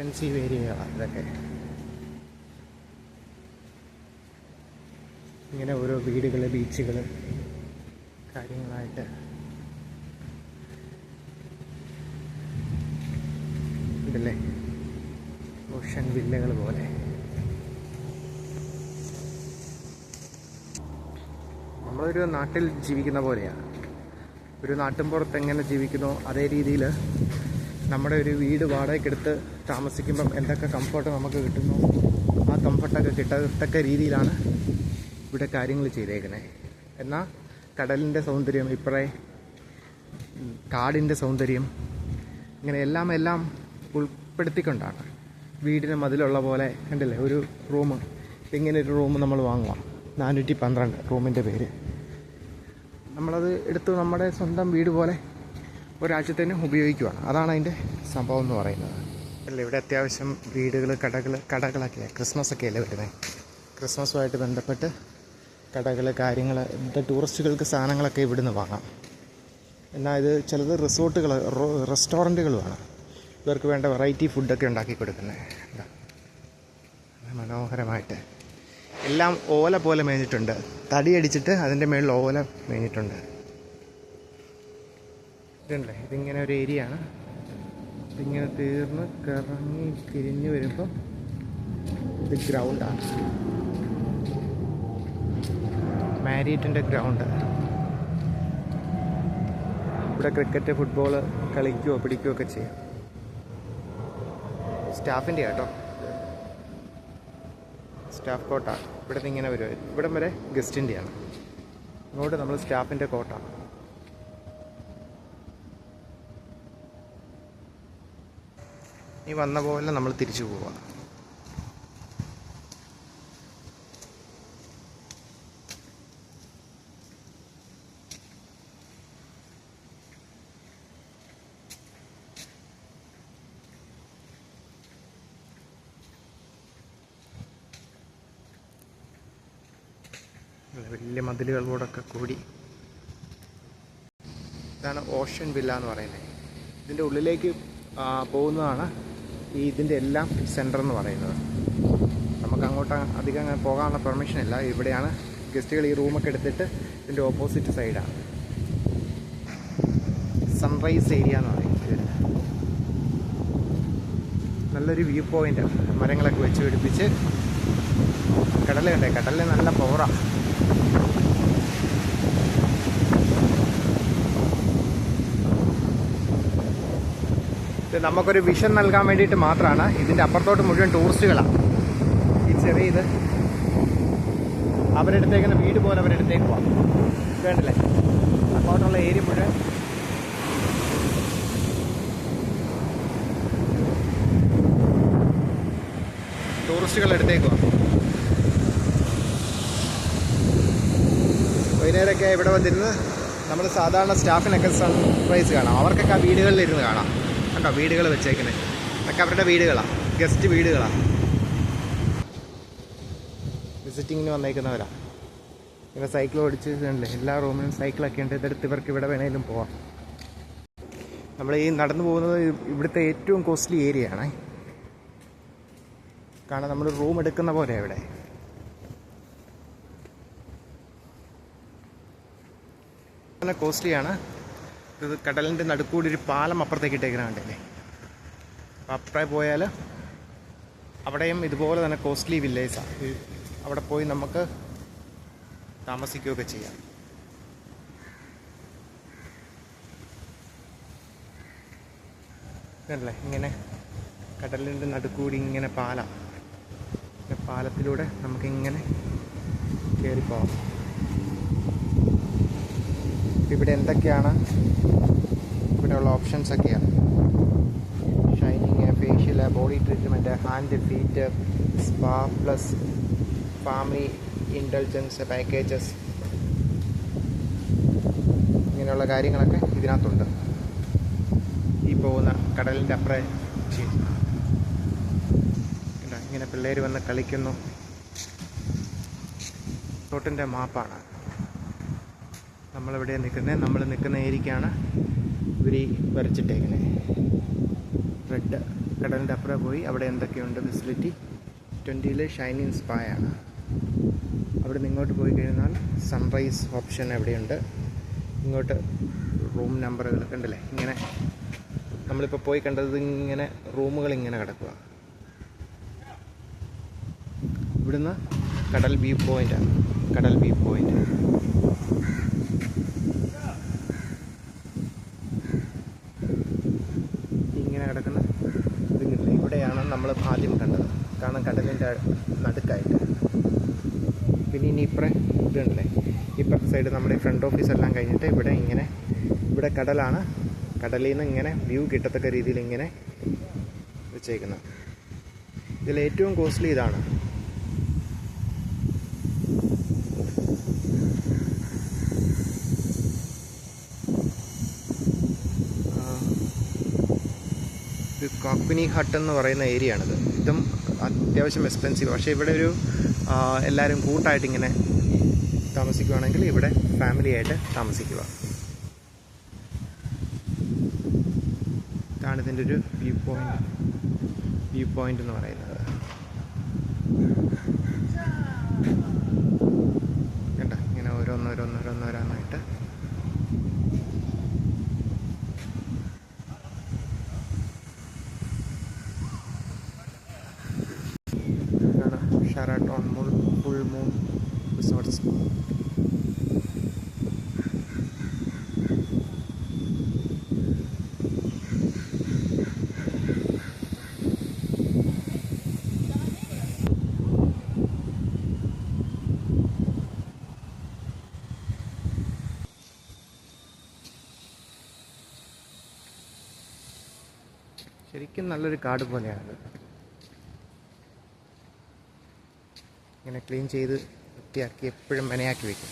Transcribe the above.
Expensive ഏരിയകളാണ് ഇതൊക്കെ. ഇങ്ങനെ ഓരോ വീടുകൾ, ബീച്ചുകൾ കാര്യങ്ങളായിട്ട് ഇതല്ലേ ഓഷൻ വില്ലകൾ പോലെ. നമ്മളൊരു നാട്ടിൽ ജീവിക്കുന്ന പോലെയാണ്. ഒരു നാട്ടിൻപുറത്ത് എങ്ങനെ ജീവിക്കുന്നോ അതേ രീതിയിൽ നമ്മുടെ ഒരു വീട് വാടകയ്ക്കെടുത്ത് താമസിക്കുമ്പം എന്തൊക്കെ കംഫർട്ട് നമുക്ക് കിട്ടുന്നു ആ കംഫർട്ടൊക്കെ കിട്ടത്തക്ക രീതിയിലാണ് ഇവിടെ കാര്യങ്ങൾ ചെയ്തേക്കുന്നത്. എന്നാൽ കടലിൻ്റെ സൗന്ദര്യം, ഇപ്പറേ കാടിൻ്റെ സൗന്ദര്യം, ഇങ്ങനെ എല്ലാം ഉൾപ്പെടുത്തിക്കൊണ്ടാണ് വീടിന് മതിലുള്ള പോലെ. കണ്ടില്ലേ ഒരു റൂം, ഇങ്ങനെ ഒരു റൂം നമ്മൾ വാങ്ങുക 412 റൂമിൻ്റെ പേര്. നമ്മളത് എടുത്ത് നമ്മുടെ സ്വന്തം വീട് പോലെ ഒരാഴ്ചത്തേന് ഉപയോഗിക്കുകയാണ്. അതാണ് അതിൻ്റെ സംഭവം എന്ന് പറയുന്നത്. അല്ല, ഇവിടെ അത്യാവശ്യം വീടുകൾ, കടകളൊക്കെയാണ്. ക്രിസ്മസ് അല്ലേ വരുന്നത്. ക്രിസ്മസുമായിട്ട് ബന്ധപ്പെട്ട് കടകൾ, കാര്യങ്ങൾ, ഇവിടെ ടൂറിസ്റ്റുകൾക്ക് സാധനങ്ങളൊക്കെ ഇവിടുന്ന് വാങ്ങാം. എന്നാൽ ഇത് ചിലത് റിസോർട്ടുകൾ, റെസ്റ്റോറൻറ്റുകളുമാണ്. ഇവർക്ക് വേണ്ട വെറൈറ്റി ഫുഡൊക്കെ ഉണ്ടാക്കി കൊടുക്കുന്നത്. മനോഹരമായിട്ട് എല്ലാം ഓല പോലെ മേഞ്ഞിട്ടുണ്ട്. തടിയടിച്ചിട്ട് അതിൻ്റെ മുകളിൽ ഓല മേഞ്ഞിട്ടുണ്ട്. ഇതല്ലേ, ഇതിങ്ങനെ ഒരു ഏരിയ ആണ്. ഇതിങ്ങനെ തീർന്ന് കറങ്ങി തിരിഞ്ഞ് വരുമ്പോൾ ഇത് ഗ്രൗണ്ടാണ്, മാരിയറ്റിൻ്റെ ഗ്രൗണ്ട്. ഇവിടെ ക്രിക്കറ്റ്, ഫുട്ബോൾ കളിക്കുകയോ പിടിക്കുകയോ ഒക്കെ ചെയ്യാം. സ്റ്റാഫിൻ്റെ കേട്ടോ, സ്റ്റാഫ് കോട്ടാണ്. ഇവിടെ നിന്ന് ഇങ്ങനെ വരുമായിരുന്നു. ഇവിടം വരെ ഗസ്റ്റിൻ്റെയാണ്. ഇങ്ങോട്ട് നമ്മൾ സ്റ്റാഫിൻ്റെ കോട്ടാണ്. ഈ വന്ന പോലെ നമ്മൾ തിരിച്ചു പോവുക. വലിയ മതിലുകളോടൊക്കെ കൂടി. ഇതാണ് ഓഷൻ വില്ല എന്ന് പറയുന്നത്. ഇതിൻ്റെ ഉള്ളിലേക്ക് പോകുന്നതാണ് ഇതിൻ്റെ എല്ലാം സെൻറ്റർ എന്ന് പറയുന്നത്. നമുക്ക് അങ്ങോട്ട് അധികം അങ്ങനെ പോകാനുള്ള പെർമിഷൻ ഇല്ല. ഇവിടെയാണ് ഗസ്റ്റുകൾ ഈ റൂമൊക്കെ എടുത്തിട്ട് ഇതിൻ്റെ ഓപ്പോസിറ്റ് സൈഡാണ് സൺറൈസ് ഏരിയ എന്ന് പറയുന്നത്. നല്ലൊരു വ്യൂ പോയിൻ്റ്, മരങ്ങളൊക്കെ വെച്ച് പിടിപ്പിച്ച്. കടൽ കണ്ടേ, കടലിൽ നല്ല പവറാണ്. ഇത് നമുക്കൊരു വിഷൻ നൽകാൻ വേണ്ടിയിട്ട് മാത്രമാണ്. ഇതിൻ്റെ അപ്പുറത്തോട്ട് മുഴുവൻ ടൂറിസ്റ്റുകളാണ്. ഈ ചെറിയ ഇത് അവരെടുത്തേക്കുന്ന വീട് പോലെ അവരെടുത്തേക്ക് പോവാം. വേണ്ടല്ലേ, അങ്ങോട്ടുള്ള ഏരിയ മുഴുവൻ ടൂറിസ്റ്റുകൾ എടുത്തേക്ക് പോവാം. വൈകുന്നേരമൊക്കെ ഇവിടെ വന്നിരുന്ന് നമ്മൾ സാധാരണ സ്റ്റാഫിനൊക്കെ സൺറൈസ് കാണാം. അവർക്കൊക്കെ ആ വീടുകളിലിരുന്ന് കാണാം. കേട്ടോ, വീടുകൾ വെച്ചേക്കുന്നത് അതൊക്കെ അവരുടെ വീടുകളാണ്, ഗസ്റ്റ് വീടുകളാണ്. വിസിറ്റിങ്ങിന് വന്നേക്കുന്നവരാണ്. ഇങ്ങനെ സൈക്കിൾ ഓടിച്ച് കണ്ടില്ലേ, എല്ലാ റൂമിലും സൈക്കിളൊക്കെ ഉണ്ട്. ഇതെടുത്ത് ഇവർക്ക് ഇവിടെ വേണേലും പോവാം. നമ്മൾ ഈ നടന്നു പോകുന്നത് ഇവിടുത്തെ ഏറ്റവും കോസ്റ്റ്ലി ഏരിയ ആണ്. കാരണം നമ്മൾ റൂം എടുക്കുന്ന പോലെയാണ് ഇവിടെ. കോസ്റ്റ്ലിയാണ്. ഇത് കടലിൻ്റെ നടുക്കൂടി ഒരു പാലം അപ്പുറത്തേക്ക് ഇട്ടേക്കുന്ന കണ്ടല്ലേ. അപ്പം അപ്പുറേ പോയാൽ അവിടെയും ഇതുപോലെ തന്നെ കോസ്റ്റ്ലി വില്ലേജാണ്. അവിടെ പോയി നമുക്ക് താമസിക്കുകയൊക്കെ ചെയ്യാം. അല്ലേ, ഇങ്ങനെ കടലിൻ്റെ നടുക്കൂടി ഇങ്ങനെ പാലം, പാലത്തിലൂടെ നമുക്കിങ്ങനെ കയറിപ്പോവാം. ഇവിടെ എന്തൊക്കെയാണ് ഇവിടെയുള്ള ഓപ്ഷൻസൊക്കെയാണ്. Shining, facial, body treatment, hand, feet, spa plus family intelligence packages, ഇങ്ങനെയുള്ള കാര്യങ്ങളൊക്കെ ഇതിനകത്തുണ്ട്. ഈ പോകുന്ന കടലിൻ്റെ അപ്പുറം ഇങ്ങനെ പിള്ളേർ വന്ന് കളിക്കുന്നു. തോട്ടിൻ്റെ മാപ്പാണ് നമ്മളിവിടെ നിൽക്കുന്നത്. നമ്മൾ നിൽക്കുന്ന ഏരിയക്കാണ് ഇവർ വരച്ചിട്ടേക്കുന്നത്. റെഡ് കടലിൻ്റെ അപ്പുറം പോയി അവിടെ എന്തൊക്കെയുണ്ട് ഫെസിലിറ്റി. 20 ഷൈനിങ് സ്പായാണ്. അവിടെ നിന്ന് ഇങ്ങോട്ട് പോയി കഴിഞ്ഞാൽ സൺറൈസ് ഓപ്ഷൻ എവിടെയുണ്ട്. ഇങ്ങോട്ട് റൂം നമ്പറുകൾ കണ്ടില്ലേ, ഇങ്ങനെ നമ്മളിപ്പോൾ പോയി കണ്ടത് ഇങ്ങനെ റൂമുകൾ ഇങ്ങനെ കിടക്കുക. ഇവിടുന്ന് കടൽ വ്യൂ പോയിൻ്റാണ്. കടൽ വ്യൂ പോയിൻ്റ് ഇങ്ങനെ കിടക്കുന്ന ഇതിങ്ങനെ ഇവിടെയാണ് നമ്മൾ ആദ്യം കണ്ടത്. കാരണം കടലിൻ്റെ നടുക്കായിട്ട്. പിന്നെ ഇനി ഇതുണ്ടല്ലേ, ഇപ്പുറത്തെ സൈഡ് നമ്മുടെ ഫ്രണ്ട് ഓഫീസ് എല്ലാം കഴിഞ്ഞിട്ട് ഇവിടെ കടലാണ്. കടലിൽ നിന്ന് ഇങ്ങനെ വ്യൂ കിട്ടത്തക്ക രീതിയിൽ ഇങ്ങനെ വെച്ചേക്കുന്നത്. ഇതിൽ ഏറ്റവും കോസ്റ്റ്ലി ഇതാണ്. ഇത് കാക്പിനി ഹട്ട് എന്ന് പറയുന്ന ഏരിയ ആണിത്. ഇതും അത്യാവശ്യം എക്സ്പെൻസീവ്. പക്ഷേ ഇവിടെ എല്ലാവരും കൂട്ടായിട്ട് ഇങ്ങനെ താമസിക്കുകയാണെങ്കിൽ ഇവിടെ ഫാമിലി ആയിട്ട് താമസിക്കുക. ഇതാണ് ഇതിൻ്റെ ഒരു വ്യൂ പോയിൻ്റ് എന്ന് പറയുന്നത്. കേട്ടോ, ഇങ്ങനെ ഓരോന്നോരോന്നായിട്ട് ഷെറാട്ടൺ ഫുൾ മൂൺ റിസോർട്ട്സ്. ശരിക്കും നല്ലൊരു കാട് പോലെയാണത്. ഇങ്ങനെ ക്ലീൻ ചെയ്ത് വൃത്തിയാക്കി എപ്പോഴും മെനയാക്കി വയ്ക്കും.